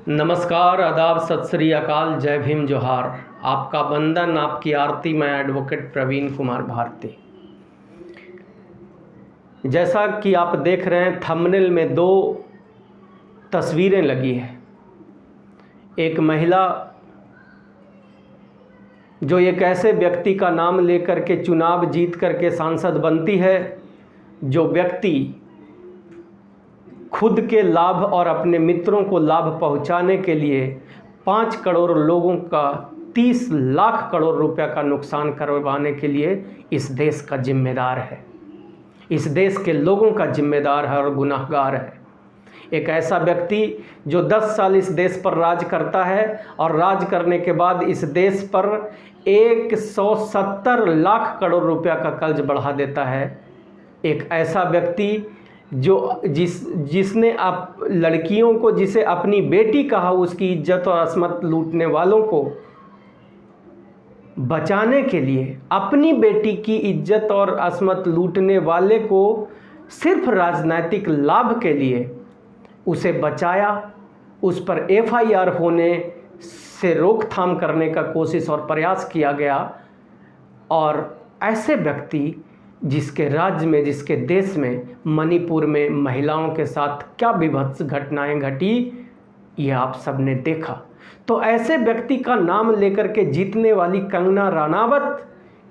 नमस्कार, आदाब, सत श्री अकाल, जय भीम, जोहार। आपका वंदन, आपकी आरती। मैं एडवोकेट प्रवीण कुमार भारती। जैसा कि आप देख रहे हैं, थंबनेल में दो तस्वीरें लगी हैं। एक महिला जो एक ऐसे व्यक्ति का नाम लेकर के चुनाव जीत करके सांसद बनती है, जो व्यक्ति खुद के लाभ और अपने मित्रों को लाभ पहुंचाने के लिए 5 करोड़ लोगों का 30 लाख करोड़ रुपया का नुकसान करवाने के लिए इस देश का जिम्मेदार है, इस देश के लोगों का जिम्मेदार है और गुनाहगार है। एक ऐसा व्यक्ति जो 10 साल इस देश पर राज करता है और राज करने के बाद इस देश पर 170 लाख करोड़ रुपया का कर्ज बढ़ा देता है। एक ऐसा व्यक्ति जो जिसने आप लड़कियों को, जिसे अपनी बेटी कहा, उसकी इज्जत और अस्मत लूटने वालों को बचाने के लिए, अपनी बेटी की इज्जत और अस्मत लूटने वाले को सिर्फ राजनीतिक लाभ के लिए उसे बचाया, उस पर FIR होने से रोकथाम करने का कोशिश और प्रयास किया गया। और ऐसे व्यक्ति जिसके राज्य में, जिसके देश में, मणिपुर में महिलाओं के साथ क्या विभत्स घटनाएं घटी, ये आप सब ने देखा। तो ऐसे व्यक्ति का नाम लेकर के जीतने वाली कंगना रनावत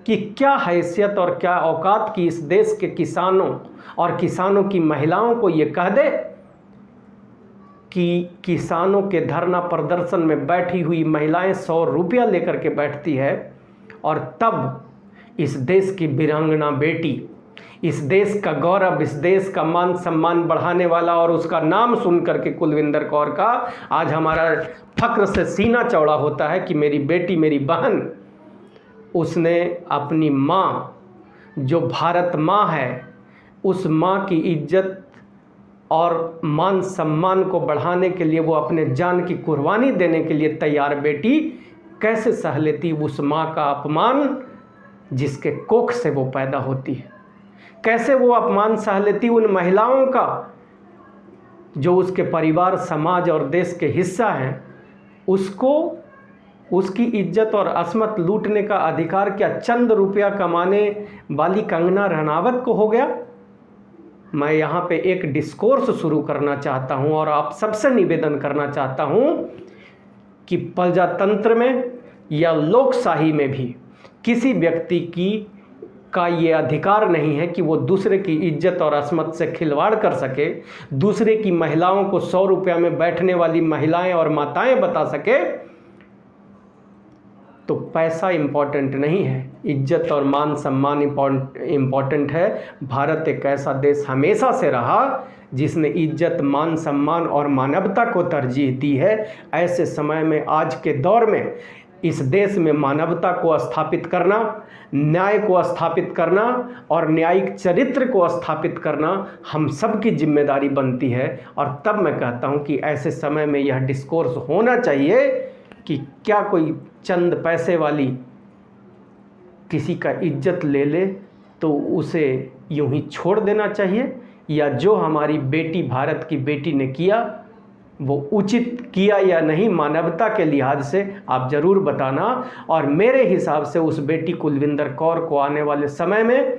की क्या हैसियत और क्या औकात की इस देश के किसानों और किसानों की महिलाओं को ये कह दे कि किसानों के धरना प्रदर्शन में बैठी हुई महिलाएं 100 रुपया लेकर के बैठती है, और तब इस देश की वीरांगना बेटी, इस देश का गौरव, इस देश का मान सम्मान बढ़ाने वाला, और उसका नाम सुन करके कुलविंदर कौर का आज हमारा फक्र से सीना चौड़ा होता है कि मेरी बेटी, मेरी बहन, उसने अपनी माँ, जो भारत माँ है, उस माँ की इज्जत और मान सम्मान को बढ़ाने के लिए वो अपने जान की कुर्बानी देने के लिए तैयार बेटी कैसे सह लेती उस माँ का अपमान जिसके कोख से वो पैदा होती है। कैसे वो अपमान सह लेती उन महिलाओं का जो उसके परिवार, समाज और देश के हिस्सा हैं। उसको उसकी इज्जत और अस्मत लूटने का अधिकार क्या चंद रुपया कमाने वाली कंगना रनावत को हो गया? मैं यहाँ पे एक डिस्कोर्स शुरू करना चाहता हूँ और आप सबसे निवेदन करना चाहता हूँ कि प्रजातंत्र में या लोकशाही में भी किसी व्यक्ति का ये अधिकार नहीं है कि वो दूसरे की इज्जत और अस्मत से खिलवाड़ कर सके, दूसरे की महिलाओं को 100 रुपया में बैठने वाली महिलाएं और माताएं बता सके। तो पैसा इम्पॉर्टेंट नहीं है, इज्जत और मान सम्मान इम्पॉर्टेंट है। भारत एक ऐसा देश हमेशा से रहा जिसने इज्जत, मान सम्मान और मानवता को तरजीह दी है। ऐसे समय में, आज के दौर में, इस देश में मानवता को स्थापित करना, न्याय को स्थापित करना और न्यायिक चरित्र को स्थापित करना हम सब की जिम्मेदारी बनती है। और तब मैं कहता हूं कि ऐसे समय में यह डिस्कोर्स होना चाहिए कि क्या कोई चंद पैसे वाली किसी का इज्जत ले ले तो उसे यूं ही छोड़ देना चाहिए, या जो हमारी बेटी, भारत की बेटी ने किया वो उचित किया या नहीं, मानवता के लिहाज से आप ज़रूर बताना। और मेरे हिसाब से उस बेटी कुलविंदर कौर को आने वाले समय में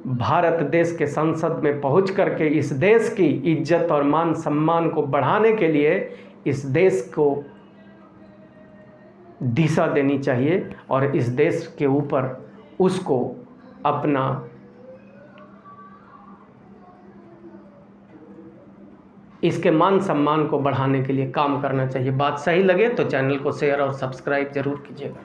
भारत देश के संसद में पहुंच करके इस देश की इज्जत और मान सम्मान को बढ़ाने के लिए इस देश को दिशा देनी चाहिए और इस देश के ऊपर उसको अपना इसके मान सम्मान को बढ़ाने के लिए काम करना चाहिए। बात सही लगे तो चैनल को शेयर और सब्सक्राइब जरूर कीजिएगा।